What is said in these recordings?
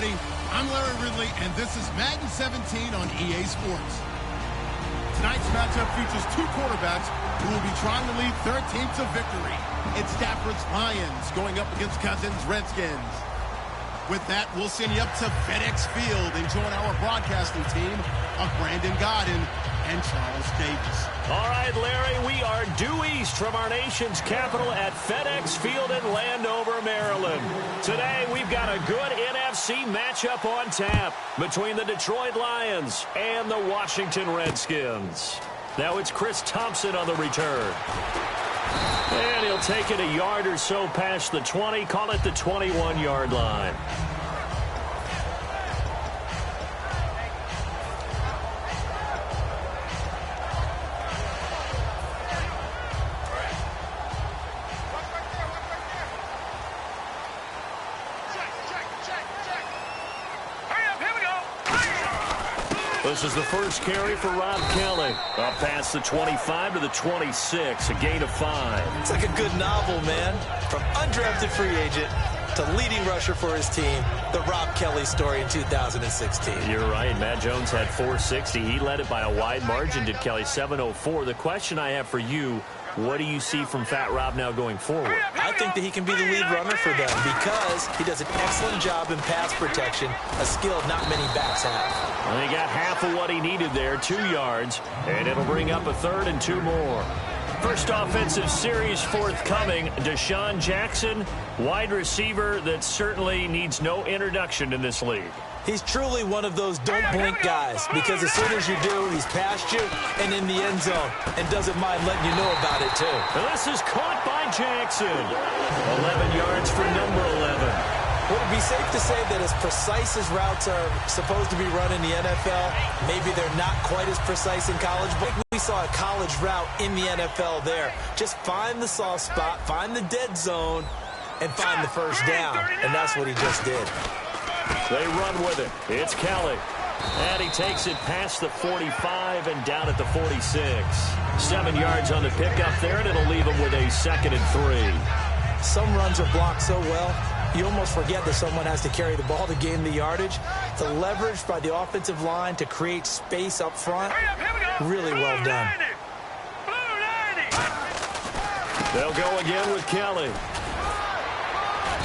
everybody. I'm Larry Ridley, and this is Madden 17 on EA Sports. Tonight's matchup features two quarterbacks who will be trying to lead their team to victory. It's Stafford's Lions going up against Cousins' Redskins. With that, we'll send you up to FedEx Field and join our broadcasting team of Brandon Godden and Charles Davis. All right, Larry, we are due east from our nation's capital at FedEx Field in Landover, Maryland. Today, we've got a good NFC matchup on tap between the Detroit Lions and the Washington Redskins. Now it's Chris Thompson on the return. And he'll take it a yard or so past the 20, call it the 21-yard line. This is the first carry for Rob Kelly. Up past the 25 to the 26, a gain of 5. It's like a good novel, man. From undrafted free agent to leading rusher for his team, the Rob Kelly story in 2016. You're right. Matt Jones had 460. He led it by a wide margin, did Kelly, 704. The question I have for you, what do you see from Fat Rob now going forward? I think that he can be the lead runner for them because he does an excellent job in pass protection, a skill not many backs have. Well, he got half of what he needed there, 2 yards, and it'll bring up a third and 2 more. First offensive series forthcoming. Deshaun Jackson, wide receiver that certainly needs no introduction in this league. He's truly one of those don't blink guys because as soon as you do, he's past you and in the end zone and doesn't mind letting you know about it too. This is caught by Jackson. 11 yards for number 11. Would it be safe to say that as precise as routes are supposed to be run in the NFL, maybe they're not quite as precise in college, but we saw a college route in the NFL there. Just find the soft spot, find the dead zone, and find the first down, and that's what he just did. They run with it. It's Kelly. And he takes it past the 45 and down at the 46. 7 yards on the pickup there, and it'll leave him with a 2nd and 3. Some runs are blocked so well, you almost forget that someone has to carry the ball to gain the yardage. The leverage by the offensive line to create space up front, really well done. They'll go again with Kelly.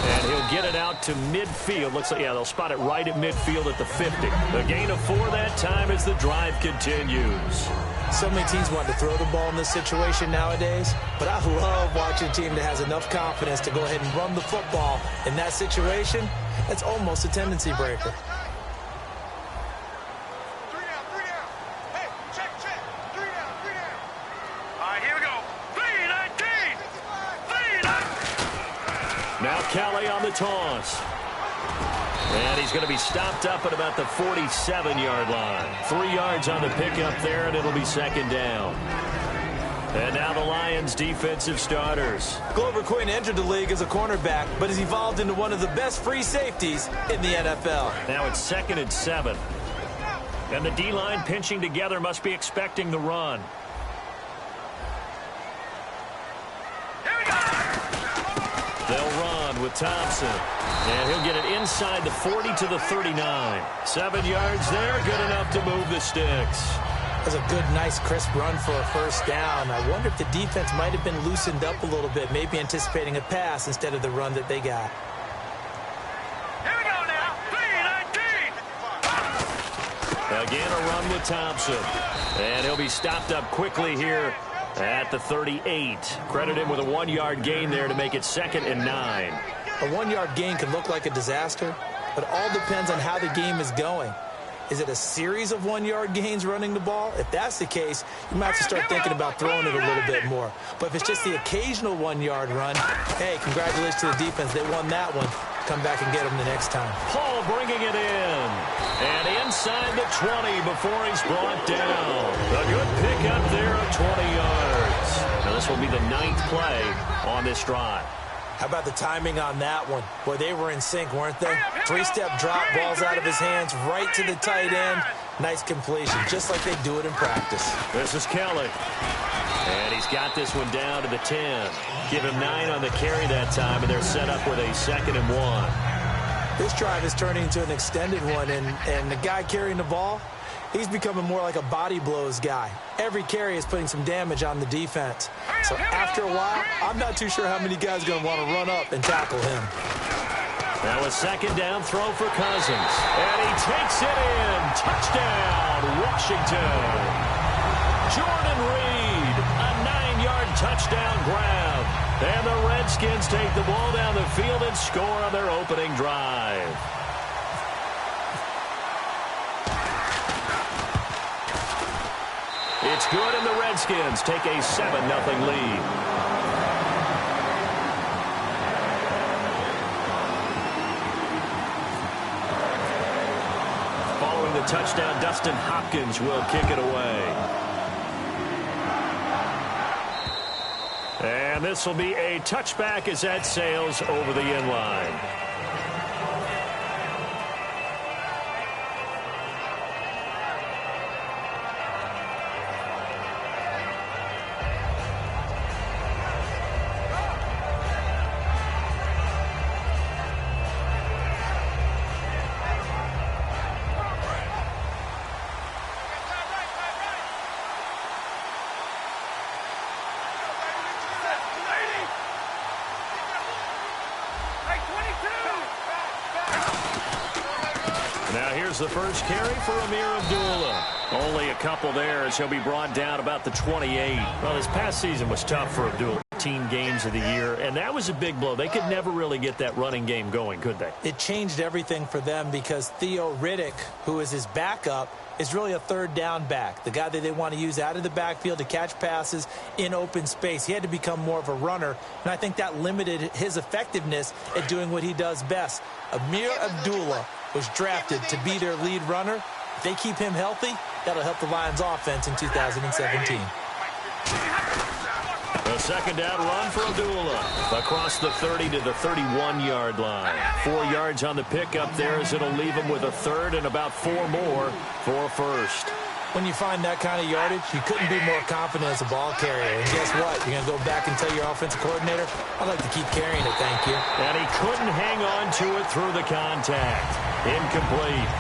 And he'll get it out to midfield. Looks like, yeah, they'll spot it right at midfield at the 50. A gain of 4 that time as the drive continues. So many teams want to throw the ball in this situation nowadays, but I love watching a team that has enough confidence to go ahead and run the football in that situation. That's almost a tendency breaker. Now Kelly on the toss. And he's going to be stopped up at about the 47-yard line. 3 yards on the pickup there, and it'll be 2nd down. And now the Lions' defensive starters. Glover Quinn entered the league as a cornerback, but has evolved into one of the best free safeties in the NFL. Now it's 2nd and 7. And the D-line pinching together must be expecting the run. They'll run with Thompson. And he'll get it inside the 40 to the 39. 7 yards there, good enough to move the sticks. That's a good, nice, crisp run for a first down. I wonder if the defense might have been loosened up a little bit, maybe anticipating a pass instead of the run that they got. Here we go now, 3-19. Again, a run with Thompson. And he'll be stopped up quickly here at the 38. Credit him with a 1-yard gain there to make it 2nd and 9. A 1-yard gain can look like a disaster, but it all depends on how the game is going. Is it a series of 1-yard gains running the ball? If that's the case, you might have to start thinking about throwing it a little bit more. But if it's just the occasional 1-yard run, hey, congratulations to the defense. They won that one. Come back and get them the next time. Paul bringing it in. And inside the 20 before he's brought down. A good pickup there of 20 yards. Now this will be the 9th play on this drive. How about the timing on that one? Boy, they were in sync, weren't they? 3-step drop, balls out of his hands, right to the tight end. Nice completion, just like they do it in practice. This is Kelly. And he's got this one down to the 10. Give him 9 on the carry that time, and they're set up with a 2nd and 1. This drive is turning into an extended one, and the guy carrying the ball, he's becoming more like a body blows guy. Every carry is putting some damage on the defense. So after a while, I'm not too sure how many guys are going to want to run up and tackle him. Now a second down throw for Cousins. And he takes it in. Touchdown, Washington. Jordan Reed, a 9-yard touchdown grab. And the Redskins take the ball down the field and score on their opening drive. It's good, and the Redskins take a 7-0 lead. Following the touchdown, Dustin Hopkins will kick it away. And this will be a touchback as that sails over the end line. The first carry for Amir Abdullah. Only a couple there as he'll be brought down about the 28. Well, this past season was tough for Abdullah. 15 games of the year, and that was a big blow. They could never really get that running game going, could they? It changed everything for them because Theo Riddick, who is his backup, is really a third down back, the guy that they want to use out of the backfield to catch passes in open space. He had to become more of a runner, and I think that limited his effectiveness at doing what he does best. Amir Abdullah was drafted to be their lead runner. If they keep him healthy, that'll help the Lions offense in 2017. A second down run for Abdullah across the 30 to the 31-yard line. 4 yards on the pickup there as it'll leave him with a third and about 4 more for first. When you find that kind of yardage, you couldn't be more confident as a ball carrier. And guess what? You're going to go back and tell your offensive coordinator, I'd like to keep carrying it, thank you. And he couldn't hang on to it through the contact. Incomplete.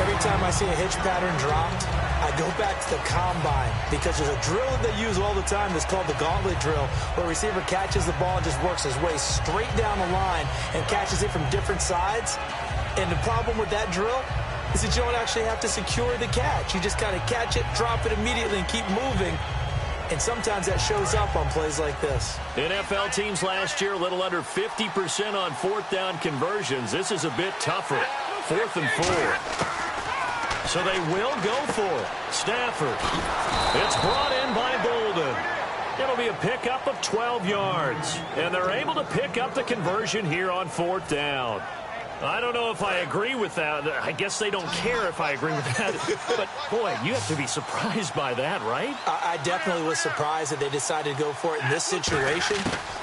Every time I see a hitch pattern dropped, I go back to the combine because there's a drill that they use all the time that's called the gauntlet drill, where a receiver catches the ball and just works his way straight down the line and catches it from different sides. And the problem with that drill is that you don't actually have to secure the catch. You just kind of catch it, drop it immediately, and keep moving. And sometimes that shows up on plays like this. NFL teams last year a little under 50% on fourth down conversions. This is a bit tougher. 4th and 4. So they will go for it. Stafford. It's brought in by Bolden. It'll be a pickup of 12 yards. And they're able to pick up the conversion here on 4th down. I don't know if I agree with that. I guess they don't care if I agree with that. But, boy, you have to be surprised by that, right? I definitely was surprised that they decided to go for it in this situation.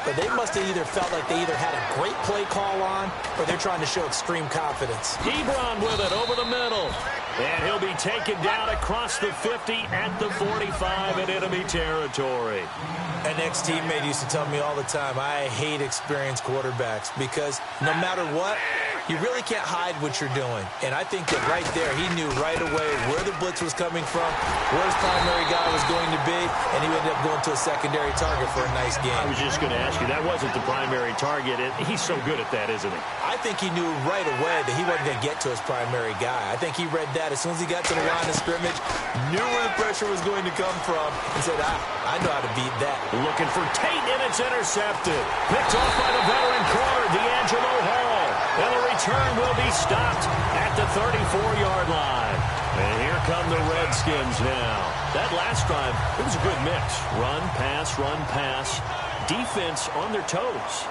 But they must have either felt like they either had a great play call on or they're trying to show extreme confidence. Ebron with it over the middle. And he'll be taken down across the 50 at the 45 in enemy territory. An ex-teammate used to tell me all the time, I hate experienced quarterbacks because no matter what, you really can't hide what you're doing. And I think that right there, he knew right away where the blitz was coming from, where his primary guy was going to be, and he ended up going to a secondary target for a nice game. I was just going to ask you, that wasn't the primary target. He's so good at that, isn't he? I think he knew right away that he wasn't going to get to his primary guy. I think he read that as soon as he got to the line of scrimmage, knew where the pressure was going to come from, and said, I know how to beat that. Looking for Tate, and it's intercepted. Picked off by the veteran corner, D'Angelo Hall. And the return will be stopped at the 34-yard line. And here come the Redskins now. That last drive, it was a good mix. Run, pass, defense on their toes.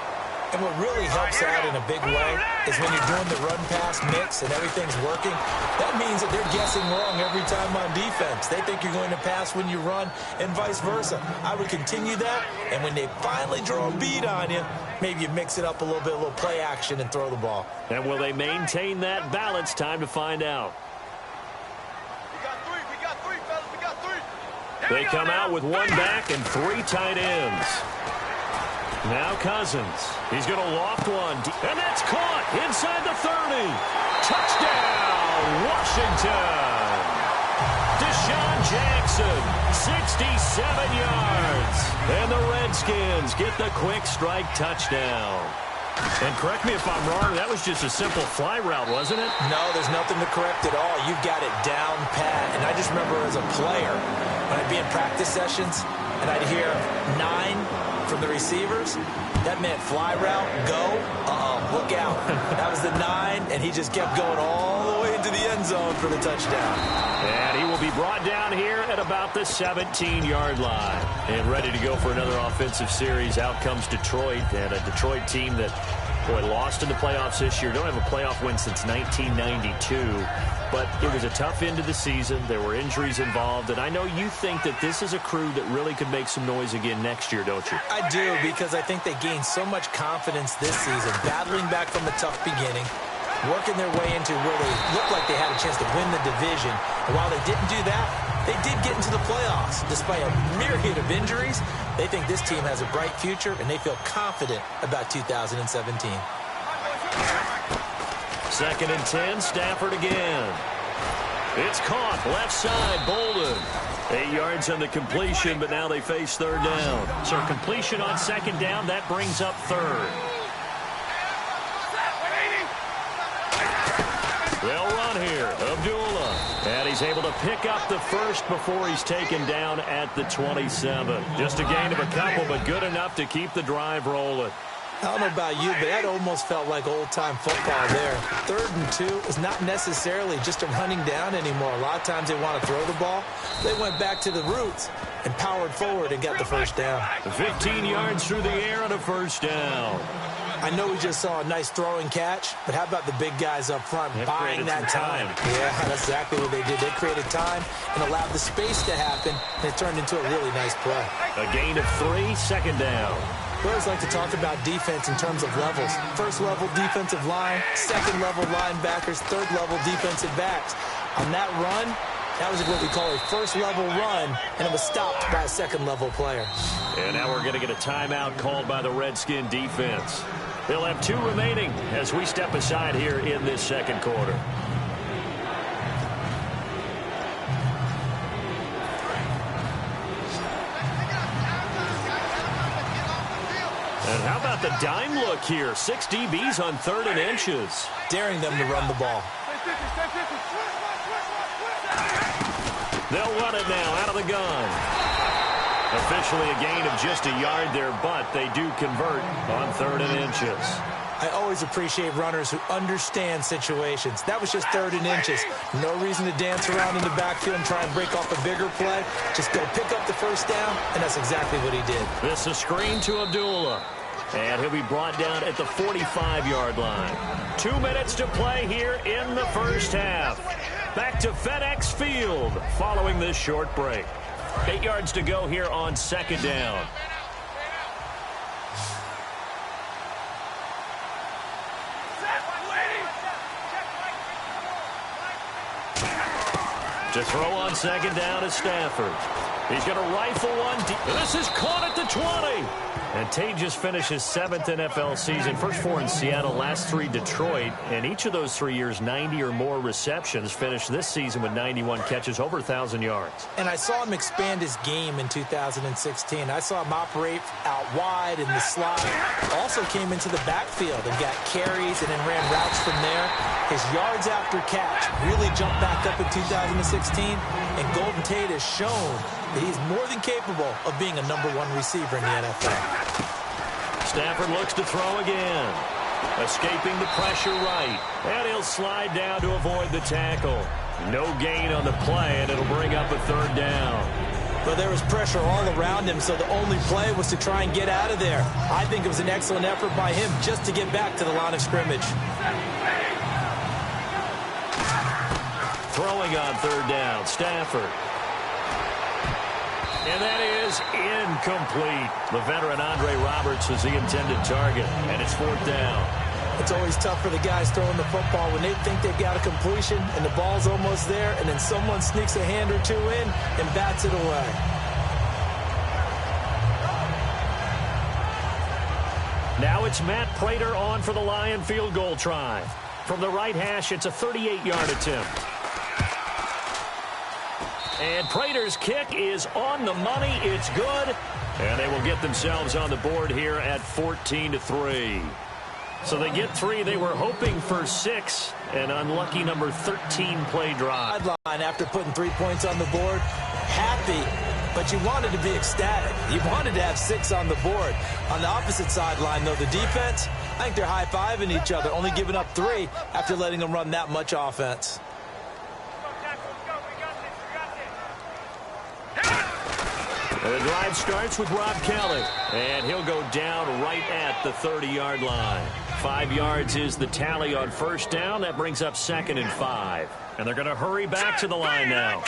And what really helps out in a big way is when you're doing the run-pass mix and everything's working, that means that they're guessing wrong every time on defense. They think you're going to pass when you run and vice versa. I would continue that, and when they finally draw a bead on you, maybe you mix it up a little bit, a little play action, and throw the ball. And will they maintain that balance? Time to find out. We got three, fellas. We got three. They come out with one back and 3 tight ends. Now Cousins. He's going to loft one. And that's caught inside the 30. Touchdown, Washington. Deshaun Jackson, 67 yards. And the Redskins get the quick strike touchdown. And correct me if I'm wrong, that was just a simple fly route, wasn't it? No, there's nothing to correct at all. You got it down pat. And I just remember as a player, when I'd be in practice sessions, and I'd hear 9 from the receivers, that meant fly route, go, look out. That was the 9, and he just kept going all the way into the end zone for the touchdown. And he will be brought down here at about the 17-yard line. And ready to go for another offensive series. Out comes Detroit, and a Detroit team that, boy, lost in the playoffs this year. Don't have a playoff win since 1992. But it was a tough end of the season. There were injuries involved. And I know you think that this is a crew that really could make some noise again next year, don't you? I do, because I think they gained so much confidence this season, battling back from a tough beginning, working their way into where they looked like they had a chance to win the division. And while they didn't do that, they did get into the playoffs. Despite a myriad of injuries, they think this team has a bright future, and they feel confident about 2017. 2nd and 10, Stafford again. It's caught, left side, Bolden. 8 yards on the completion, but now they face 3rd down. So completion on 2nd down, that brings up 3rd. They'll run here, Abdullah. And he's able to pick up the first before he's taken down at the 27. Just a gain of a couple, but good enough to keep the drive rolling. I don't know about you, but that almost felt like old-time football there. 3rd and 2 is not necessarily just a running down anymore. A lot of times they want to throw the ball. They went back to the roots and powered forward and got the first down. 15 yards through the air on a first down. I know we just saw a nice throwing catch, but how about the big guys up front buying that time? Yeah, that's exactly what they did. They created time and allowed the space to happen, and it turned into a really nice play. A gain of 3, 2nd down. We always like to talk about defense in terms of levels. 1st level defensive line, 2nd level linebackers, 3rd level defensive backs. On that run, that was what we call a 1st level run, and it was stopped by a 2nd level player. And now we're going to get a timeout called by the Redskin defense. They'll have 2 remaining as we step aside here in this 2nd quarter. And how about the dime look here? 6 DBs on 3rd and inches. Daring them to run the ball. They'll run it now out of the gun. Officially a gain of just a yard there, but they do convert on 3rd and inches. I always appreciate runners who understand situations. That was just 3rd and inches. No reason to dance around in the backfield and try and break off a bigger play. Just go pick up the first down, and that's exactly what he did. This is a screen to Abdullah. And he'll be brought down at the 45-yard line. 2 minutes to play here in the first half. Back to FedEx Field following this short break. 8 yards to go here on 2nd down. To throw on 2nd down is Stafford. He's going to rifle one deep. This is caught at the 20. And Tate just finished his 7th NFL season. First 4 in Seattle, last 3 Detroit. And each of those 3 years, 90 or more receptions. Finished this season with 91 catches, over 1,000 yards. And I saw him expand his game in 2016. I saw him operate out wide in the slot. Also came into the backfield and got carries and then ran routes from there. His yards after catch really jumped back up in 2016. And Golden Tate has shown that he's more than capable of being a #1 receiver in the NFL. Stafford looks to throw again. Escaping the pressure right. And he'll slide down to avoid the tackle. No gain on the play, and it'll bring up a 3rd down. But there was pressure all around him, so the only play was to try and get out of there. I think it was an excellent effort by him just to get back to the line of scrimmage. Throwing on 3rd down, Stafford. And that is incomplete. The veteran Andre Roberts was the intended target, and it's 4th down. It's always tough for the guys throwing the football when they think they've got a completion and the ball's almost there, and then someone sneaks a hand or 2 in and bats it away. it's Matt Prater on for the Lion field goal try. From the right hash, it's a 38-yard attempt. And Prater's kick is on the money. It's good. And they will get themselves on the board here at 14-3. So they get 3. They were hoping for 6. An unlucky number 13 play drive. Sideline after putting 3 points on the board. Happy, but you wanted to be ecstatic. You wanted to have 6 on the board. On the opposite sideline, though, the defense, I think they're high-fiving each other, only giving up 3 after letting them run that much offense. The drive starts with Rob Kelly, and he'll go down right at the 30-yard line. 5 yards is the tally on first down. That brings up 2nd and 5. And they're going to hurry back to the line now.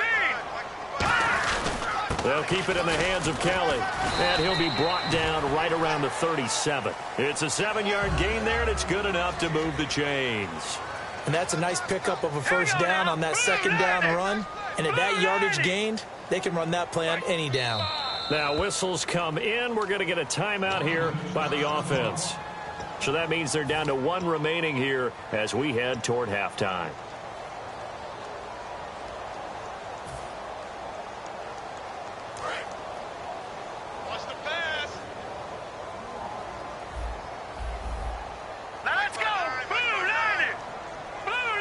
They'll keep it in the hands of Kelly, and he'll be brought down right around the 37. It's a 7-yard gain there, and it's good enough to move the chains. And that's a nice pickup of a first down on that 2nd down run. And at that yardage gained, they can run that play on any down. Now whistles come in. We're going to get a timeout here by the offense. So that means they're down to 1 remaining here as we head toward halftime. Watch the pass. Let's go. Blue 90. Blue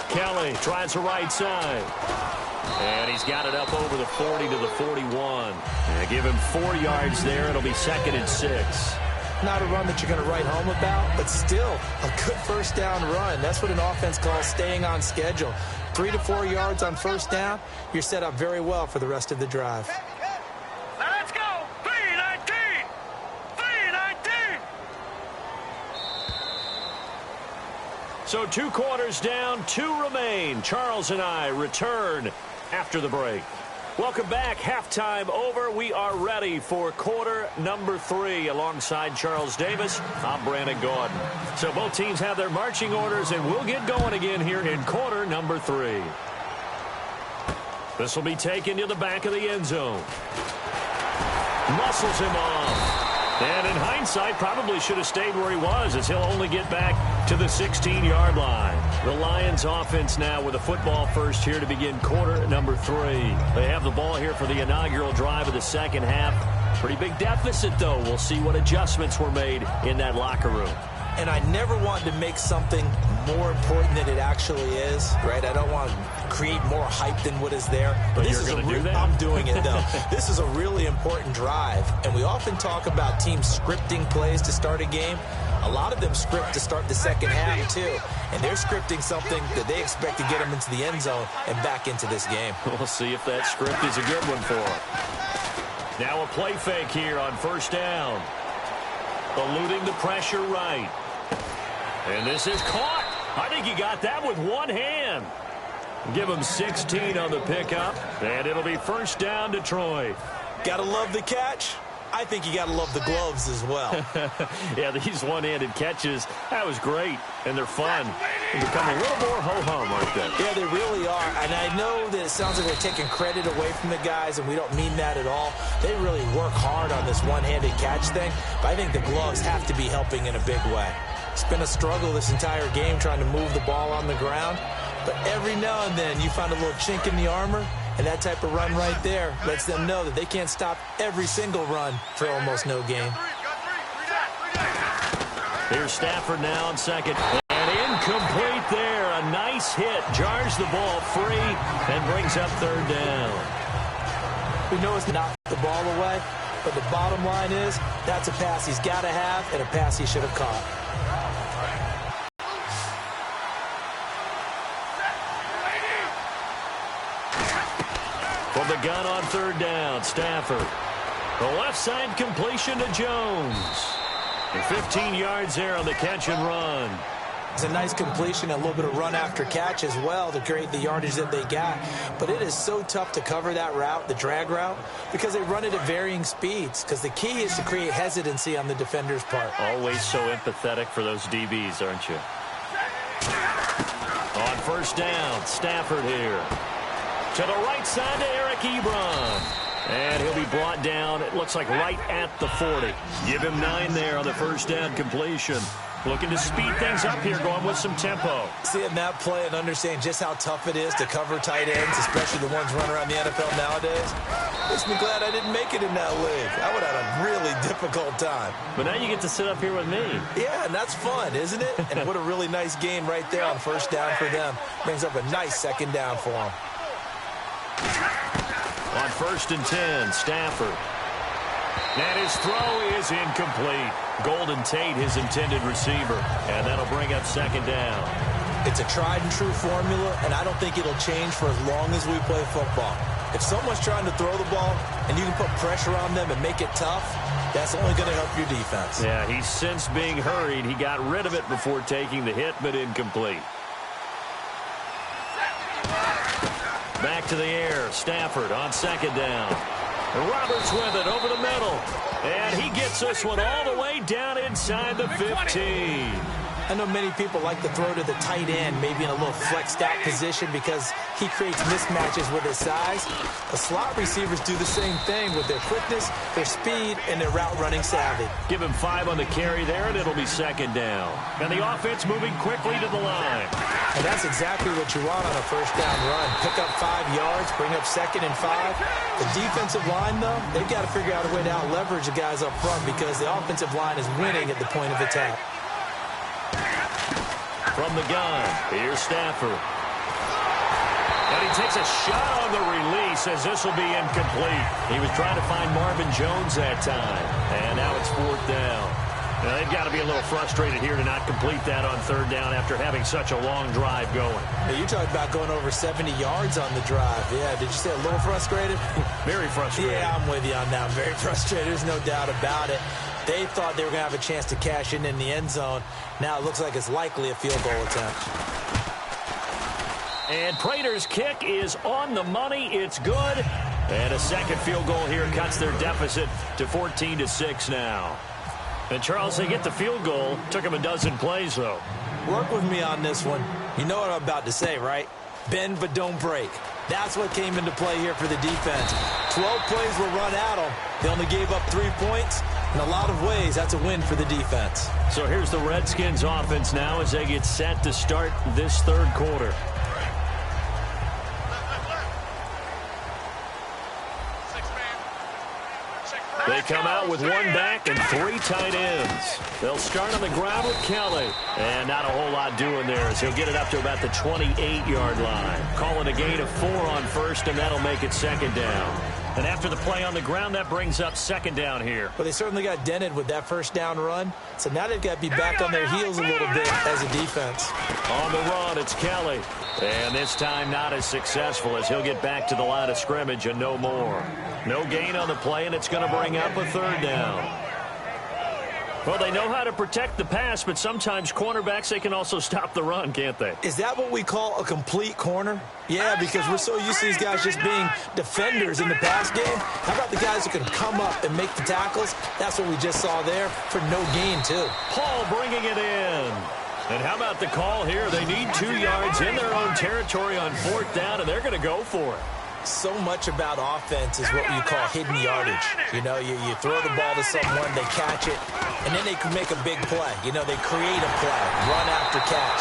90. Kelly tries the right side. And he's got it up over the 40 to the 41. And give him 4 yards there. It'll be 2nd and 6. Not a run that you're going to write home about, but still a good first down run. That's what an offense calls staying on schedule. 3 to 4 yards on first down, you're set up very well for the rest of the drive. Let's go. 319. 319. So 2 quarters down, 2 remain. Charles and I return after the break. Welcome back. Halftime over. We are ready for quarter number 3. Alongside Charles Davis, I'm Brandon Gordon. So both teams have their marching orders, and we'll get going again here in quarter number 3. This will be taken to the back of the end zone. Muscles him off. And in hindsight, probably should have stayed where he was, as he'll only get back to the 16-yard line. The Lions offense now with a football first here to begin quarter number 3. They have the ball here for the inaugural drive of the second half. Pretty big deficit, though. We'll see what adjustments were made in that locker room. And I never want to make something more important than it actually is, right? I don't want to create more hype than what is there. But you're going to do that? I'm doing it, though. This is a really important drive, and we often talk about teams scripting plays to start a game. A lot of them script to start the second half, too. And they're scripting something that they expect to get them into the end zone and back into this game. We'll see if that script is a good one for them. Now a play fake here on first down. Eluding the pressure right. And this is caught. I think he got that with one hand. Give him 16 on the pickup. And it'll be first down, Detroit. Gotta love the catch. I think you gotta love the gloves as well. Yeah, these one-handed catches, that was great. And they're fun. They become a little more ho-hum, aren't they? Yeah, they really are. And I know that it sounds like we're taking credit away from the guys, and we don't mean that at all. They really work hard on this one-handed catch thing. But I think the gloves have to be helping in a big way. It's been a struggle this entire game trying to move the ball on the ground. But every now and then you find a little chink in the armor, and that type of run right there lets them know that they can't stop every single run for almost no gain. Here's Stafford now on second. And incomplete there. A nice hit. Jars the ball free and brings up third down. We know it's not the ball away, but the bottom line is that's a pass he's got to have and a pass he should have caught. From the gun on third down, Stafford. The left side completion to Jones. And 15 yards there on the catch and run. It's a nice completion, a little bit of run after catch as well to create the yardage that they got. But it is so tough to cover that route, the drag route, because they run it at varying speeds. Because the key is to create hesitancy on the defender's part. Always so empathetic for those DBs, aren't you? On first down, Stafford here. To the right side to Eric Ebron. And he'll be brought down, it looks like right at the 40. Give him 9 there on the first down completion. Looking to speed things up here, going with some tempo. Seeing that play and understanding just how tough it is to cover tight ends, especially the ones running around the NFL nowadays, makes me glad I didn't make it in that league. I would have had a really difficult time. But now you get to sit up here with me. Yeah, and that's fun, isn't it? And what a really nice gain right there on first down for them. Brings up a nice second down for them. On 1st and 10, Stafford. And his throw is incomplete. Golden Tate, his intended receiver. And that'll bring up second down. It's a tried-and-true formula, and I don't think it'll change for as long as we play football. If someone's trying to throw the ball and you can put pressure on them and make it tough, that's only going to help your defense. Yeah, he's since being hurried. He got rid of it before taking the hit, but incomplete. Back to the air. Stafford on second down. Roberts with it over the middle. And he gets this one all the way down inside the 15. I know many people like to throw to the tight end, maybe in a little flexed out position because he creates mismatches with his size. The slot receivers do the same thing with their quickness, their speed, and their route running savvy. Give him 5 on the carry there, and it'll be second down. And the offense moving quickly to the line. And that's exactly what you want on a first down run. Pick up 5 yards, bring up 2nd and 5. The defensive line, though, they've got to figure out a way to out-leverage the guys up front because the offensive line is winning at the point of attack. From the gun, here's Stafford. And he takes a shot on the release as this will be incomplete. He was trying to find Marvin Jones that time. And now it's 4th down. Now they've got to be a little frustrated here to not complete that on 3rd down after having such a long drive going. Yeah, you talked about going over 70 yards on the drive. Yeah, did you say a little frustrated? Very frustrated. Yeah, I'm with you on that. I'm very frustrated. There's no doubt about it. They thought they were going to have a chance to cash in the end zone. Now it looks like it's likely a field goal attempt. And Prater's kick is on the money. It's good. And a second field goal here cuts their deficit to 14-6 now. And, Charles, they get the field goal. Took them a dozen plays, though. Work with me on this one. You know what I'm about to say, right? Bend but don't break. That's what came into play here for the defense. 12 plays were run at them. They only gave up 3 points. In a lot of ways, that's a win for the defense. So here's the Redskins offense now as they get set to start this 3rd quarter. They come out with 1 back and 3 tight ends. They'll start on the ground with Kelly. And not a whole lot doing there as he'll get it up to about the 28-yard line. Calling a gain of 4 on 1st, and that'll make it 2nd down. And after the play on the ground, that brings up 2nd down here. Well, they certainly got dented with that first down run. So now they've got to be back on their heels a little bit as a defense. On the run, it's Kelly. And this time not as successful as he'll get back to the line of scrimmage and no more. No gain on the play, and it's going to bring up a 3rd down. Well, they know how to protect the pass, but sometimes cornerbacks, they can also stop the run, can't they? Is that what we call a complete corner? Yeah, because we're so used to these guys just being defenders in the pass game. How about the guys who can come up and make the tackles? That's what we just saw there for no gain, too. Paul bringing it in. And how about the call here? They need 2 yards in their own territory on 4th down, and they're going to go for it. So much about offense is what you call hidden yardage. You know, you throw the ball to someone, they catch it, and then they can make a big play. You know, they create a play, run after catch.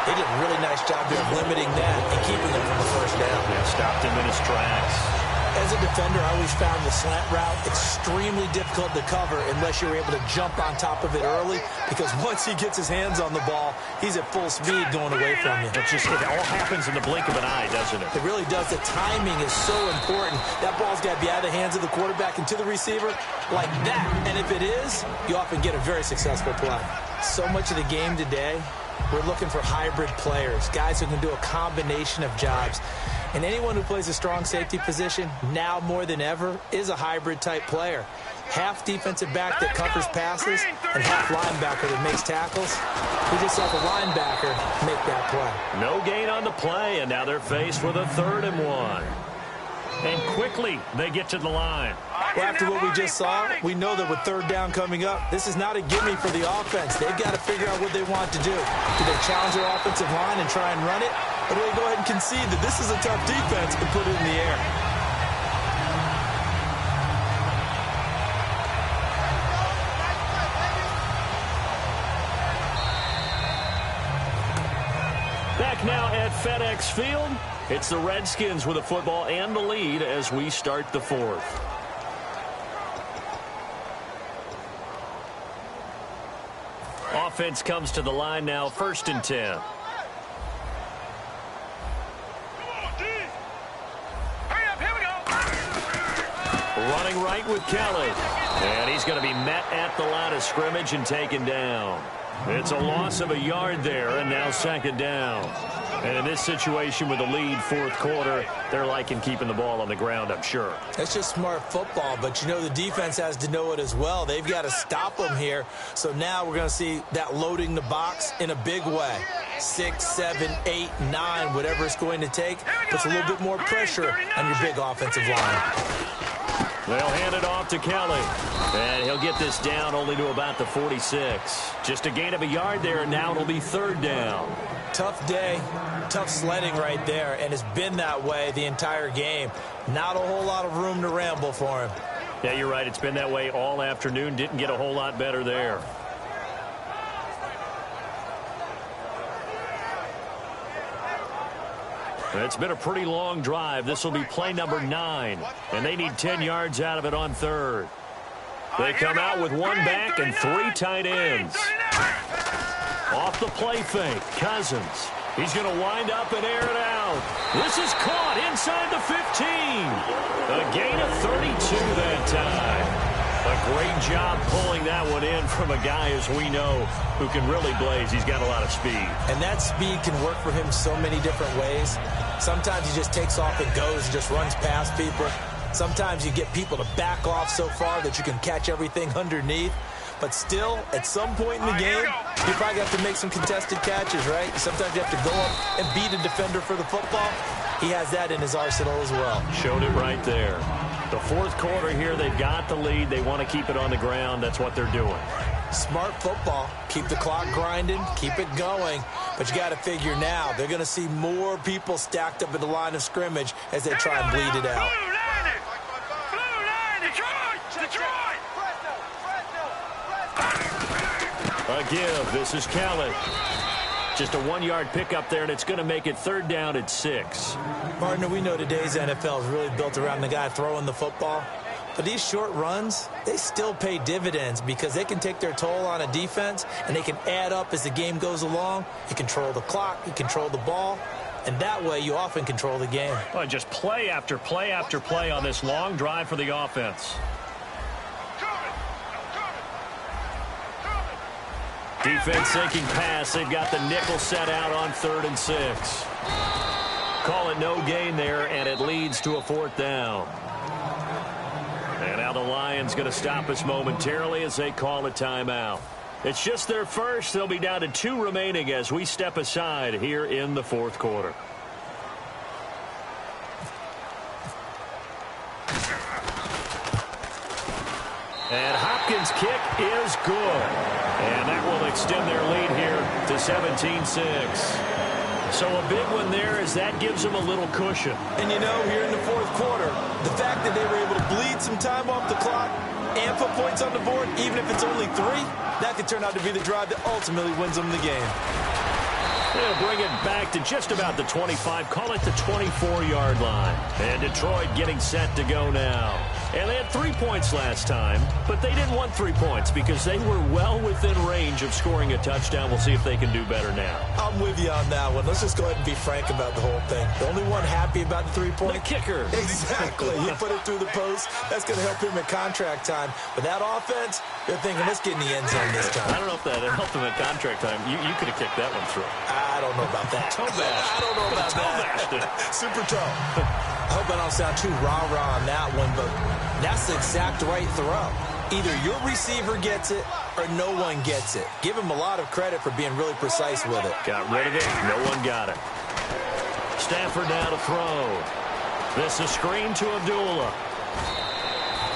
They did a really nice job there of limiting that and keeping them from the first down. Yeah, stopped him in his tracks. As a defender, I always found the slant route extremely difficult to cover unless you're able to jump on top of it early, because once he gets his hands on the ball, he's at full speed going away from you. It all happens in the blink of an eye, doesn't it? It really does. The timing is so important. That ball's got to be out of the hands of the quarterback and to the receiver like that. And if it is, you often get a very successful play. So much of the game today, we're looking for hybrid players, guys who can do a combination of jobs. And anyone who plays a strong safety position, now more than ever, is a hybrid-type player. Half defensive back that covers passes and half linebacker that makes tackles. We just saw the linebacker make that play. No gain on the play, and now they're faced with a 3rd and 1. And quickly, they get to the line. Well, after what we just saw, we know that with 3rd down coming up, this is not a gimme for the offense. They've got to figure out what they want to do. Do they challenge their offensive line and try and run it? Or do they go ahead and concede that this is a tough defense and put it in the air? FedEx Field. It's the Redskins with the football and the lead as we start the fourth. Offense comes to the line now, 1st and 10. Running right with Kelly. And he's going to be met at the line of scrimmage and taken down. It's a loss of a yard there, and now 2nd down. And in this situation with the lead, 4th quarter, they're liking keeping the ball on the ground, I'm sure. It's just smart football, but you know the defense has to know it as well. They've got to stop them here. So now we're going to see that loading the box in a big way. 6, 7, 8, 9, whatever it's going to take, puts a little bit more pressure on your big offensive line. They'll hand it off to Kelly. And he'll get this down only to about the 46. Just a gain of a yard there, and now it'll be 3rd down. Tough day, tough sledding right there, and it's been that way the entire game. Not a whole lot of room to ramble for him. Yeah, you're right. It's been that way all afternoon. Didn't get a whole lot better there. It's been a pretty long drive. This will be play number 9, and they need 10 yards out of it on 3rd. They come out with 1 back and 3 tight ends. Off the play fake, Cousins. He's going to wind up and air it out. This is caught inside the 15. A gain of 32 that time. A great job pulling that one in from a guy, as we know, who can really blaze. He's got a lot of speed. And that speed can work for him so many different ways. Sometimes he just takes off and goes and just runs past people. Sometimes you get people to back off so far that you can catch everything underneath. But still, at some point in the game, you probably have to make some contested catches, right? Sometimes you have to go up and beat a defender for the football. He has that in his arsenal as well. Showed it right there. The 4th quarter here, they've got the lead. They want to keep it on the ground. That's what they're doing. Smart football. Keep the clock grinding. Keep it going. But you got to figure now, they're going to see more people stacked up at the line of scrimmage as they try and bleed it out. A give. This is Kelly. Just a 1-yard pickup there, and it's going to make it 3rd down at 6. Partner, we know today's NFL is really built around the guy throwing the football. But these short runs, they still pay dividends because they can take their toll on a defense, and they can add up as the game goes along. You control the clock, you control the ball, and that way you often control the game. Well, just play after play after play on this long drive for the offense. Defense sinking pass. They've got the nickel set out on 3rd and 6. Call it no gain there, and it leads to a 4th down. And now the Lions going to stop us momentarily as they call a timeout. It's just their first. They'll be down to 2 remaining as we step aside here in the 4th quarter. And Hopkins' kick is good. And that will extend their lead here to 17-6. So a big one there as that gives them a little cushion. And you know, here in the 4th quarter, the fact that they were able to bleed some time off the clock and put points on the board, even if it's only 3, that could turn out to be the drive that ultimately wins them the game. They'll bring it back to just about the 25, call it the 24-yard line. And Detroit getting set to go now. And they had 3 points last time, but they didn't want 3 points because they were well within range of scoring a touchdown. We'll see if they can do better now. I'm with you on that one. Let's just go ahead and be frank about the whole thing. The only one happy about the 3-point? The kicker. Exactly. He put it through the post. That's going to help him at contract time. But that offense, they're thinking, let's get in the end zone this time. I don't know if that helped him at contract time. You could have kicked that one through. I don't know about that. Toe bash. I don't know about that. Super toe. I hope I don't sound too rah-rah on that one, but that's the exact right throw. Either your receiver gets it or no one gets it. Give him a lot of credit for being really precise with it. Got rid of it. No one got it. Stafford now to throw. This is screen to Abdullah.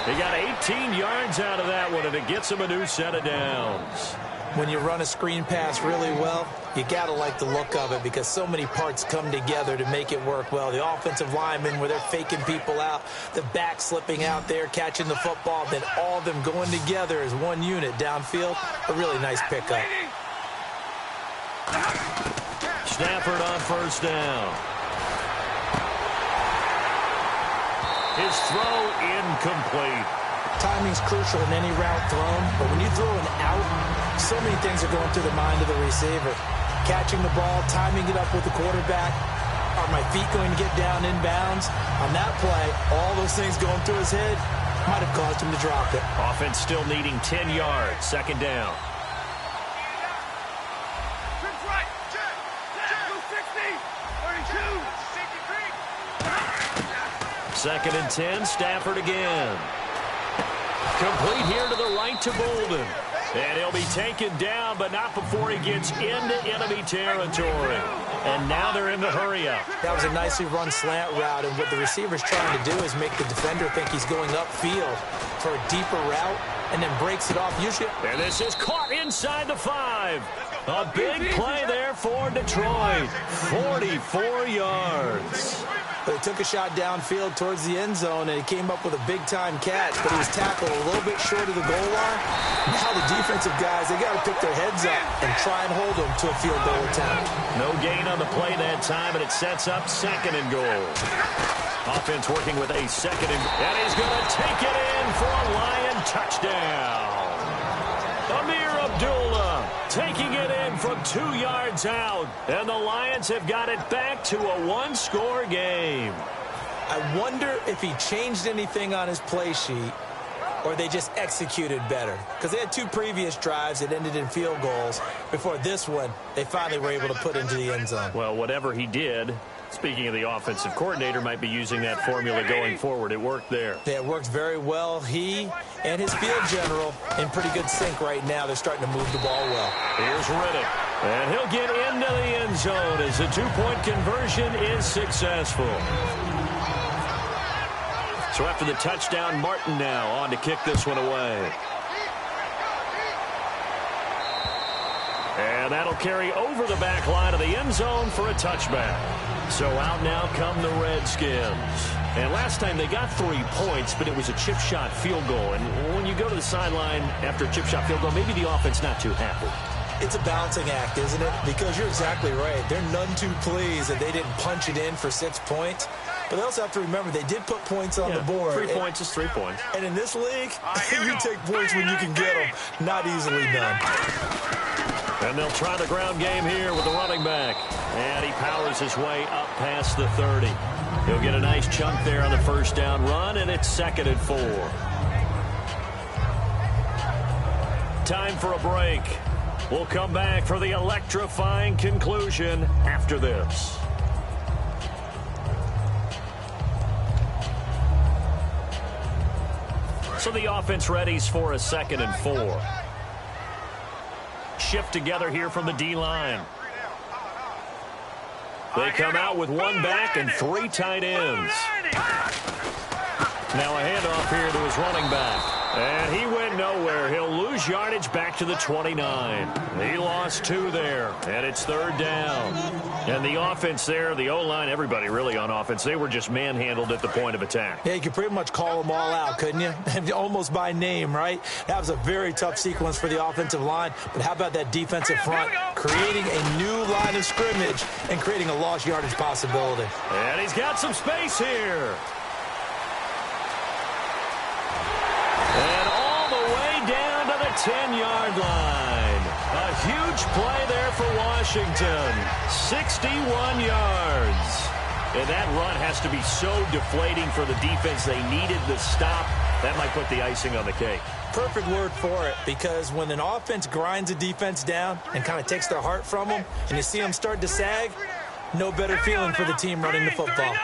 He got 18 yards out of that one, and it gets him a new set of downs. When you run a screen pass really well, you got to like the look of it because so many parts come together to make it work well. The offensive linemen where they're faking people out, the back slipping out there, catching the football, then all of them going together as one unit downfield. A really nice pickup. Stafford on first down. His throw incomplete. Timing's crucial in any route thrown, but when you throw an out, so many things are going through the mind of the receiver. Catching the ball, timing it up with the quarterback. Are my feet going to get down inbounds? On that play, all those things going through his head might have caused him to drop it. Offense still needing 10 yards. Second down. Second and 10, Stafford again. Complete here to the right to Bolden. And he'll be taken down, but not before he gets into enemy territory. And now they're in the hurry-up. That was a nicely run slant route, and what the receiver's trying to do is make the defender think he's going upfield for a deeper route, and then breaks it off. Usually, and this is caught inside the 5. A big play there for Detroit. 44 yards. They took a shot downfield towards the end zone, and he came up with a big-time catch, but he was tackled a little bit short of the goal line. Now the defensive guys, they got to pick their heads up and try and hold them to a field goal attempt. No gain on the play that time, and it sets up second and goal. Offense working with a second and he's going to take it in for a Lion touchdown. Amir Abdullah taking it in from 2 yards out. And the Lions have got it back to a one-score game. I wonder if he changed anything on his play sheet or they just executed better. Because they had 2 previous drives that ended in field goals. Before this one, they finally were able to put into the end zone. Well, whatever he did, speaking of the offensive coordinator, might be using that formula going forward. It worked there. Yeah, it worked very well. He and his field general in pretty good sync right now. They're starting to move the ball well. Here's Riddick. And he'll get into the end zone as the 2-point conversion is successful. So after the touchdown, Martin now on to kick this one away. And that'll carry over the back line of the end zone for a touchback. So out now come the Redskins. And last time they got 3 points, but it was a chip shot field goal. And when you go to the sideline after a chip shot field goal, maybe the offense not too happy. It's a balancing act, isn't it? Because you're exactly right. They're none too pleased that they didn't punch it in for 6 points. But they also have to remember they did put points on the board. 3 points is 3 points. And in this league, you take points when you can get them. Not easily done. And they'll try the ground game here with the running back. And he powers his way up past the 30. He'll get a nice chunk there on the first down run, and it's 2nd and 4. Time for a break. We'll come back for the electrifying conclusion after this. So the offense readies for a 2nd and 4. Shift together here from the D-line. They come out with 1 back and 3 tight ends. Now a handoff here to his running back. And he went nowhere. He'll lose yardage back to the 29. He lost 2 there, and it's 3rd down. And the offense there, the O-line, everybody really on offense, they were just manhandled at the point of attack. Yeah, you could pretty much call them all out, couldn't you? Almost by name, right? That was a very tough sequence for the offensive line. But how about that defensive front creating a new line of scrimmage and creating a lost yardage possibility? And he's got some space here. And all the way down to the 10-yard line. A huge play there for Washington. 61 yards. And that run has to be so deflating for the defense. They needed the stop. That might put the icing on the cake. Perfect word for it, because when an offense grinds a defense down and kind of takes their heart from them, and you see them start to sag, no better feeling for the team running the football.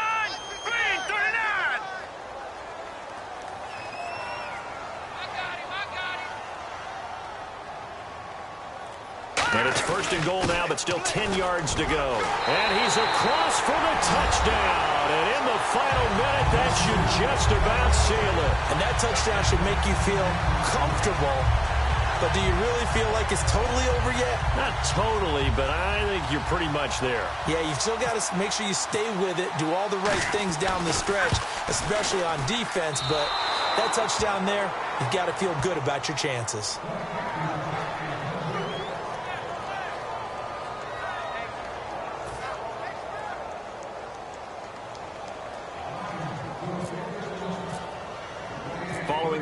And it's 1st and goal now, but still 10 yards to go. And he's across for the touchdown. And in the final minute, that should just about seal it. And that touchdown should make you feel comfortable. But do you really feel like it's totally over yet? Not totally, but I think you're pretty much there. Yeah, you've still got to make sure you stay with it, do all the right things down the stretch, especially on defense. But that touchdown there, you've got to feel good about your chances.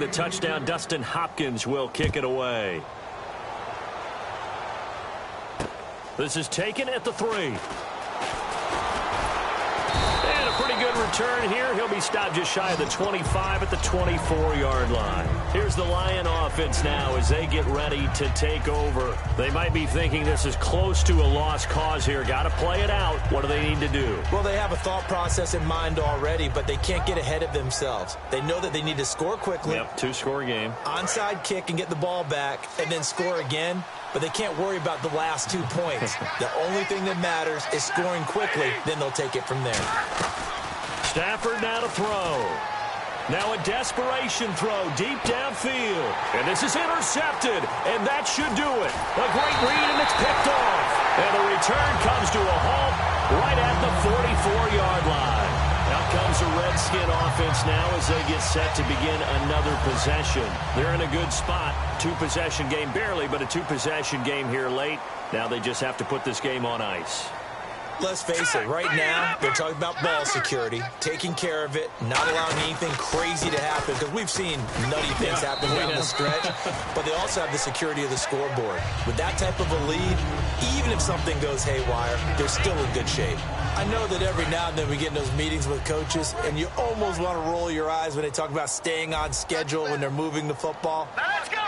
the touchdown. Dustin Hopkins will kick it away. This is taken at the 3. And a pretty good return here. He'll be stopped just shy of the 25 at the 24-yard line. Here's the Lion offense now as they get ready to take over. They might be thinking this is close to a lost cause here. Got to play it out. What do they need to do? Well, they have a thought process in mind already, but they can't get ahead of themselves. They know that they need to score quickly. Yep, 2-score game. Onside kick and get the ball back and then score again. But they can't worry about the last 2 points. The only thing that matters is scoring quickly. Then they'll take it from there. Stafford now to throw. Now a desperation throw deep downfield. And this is intercepted. And that should do it. A great read, and it's picked off. And the return comes to a halt right at the 44-yard line. Out comes the Redskin offense now as they get set to begin another possession. They're in a good spot. 2-possession game barely, but a 2-possession game here late. Now they just have to put this game on ice. Let's face it, right now, they're talking about ball security, taking care of it, not allowing anything crazy to happen, because we've seen nutty things happen down the stretch, but they also have the security of the scoreboard. With that type of a lead, even if something goes haywire, they're still in good shape. I know that every now and then we get in those meetings with coaches, and you almost want to roll your eyes when they talk about staying on schedule when they're moving the football.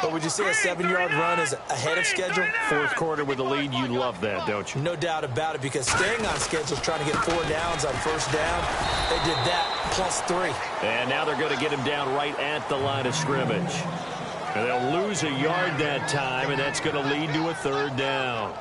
But would you say a 7-yard run is ahead of schedule? Fourth quarter with the lead, you love that, don't you? No doubt about it, because staying on schedule is trying to get 4 downs on first down. They did that plus 3. And now they're going to get him down right at the line of scrimmage. And they'll lose a yard that time, and that's going to lead to a 3rd down.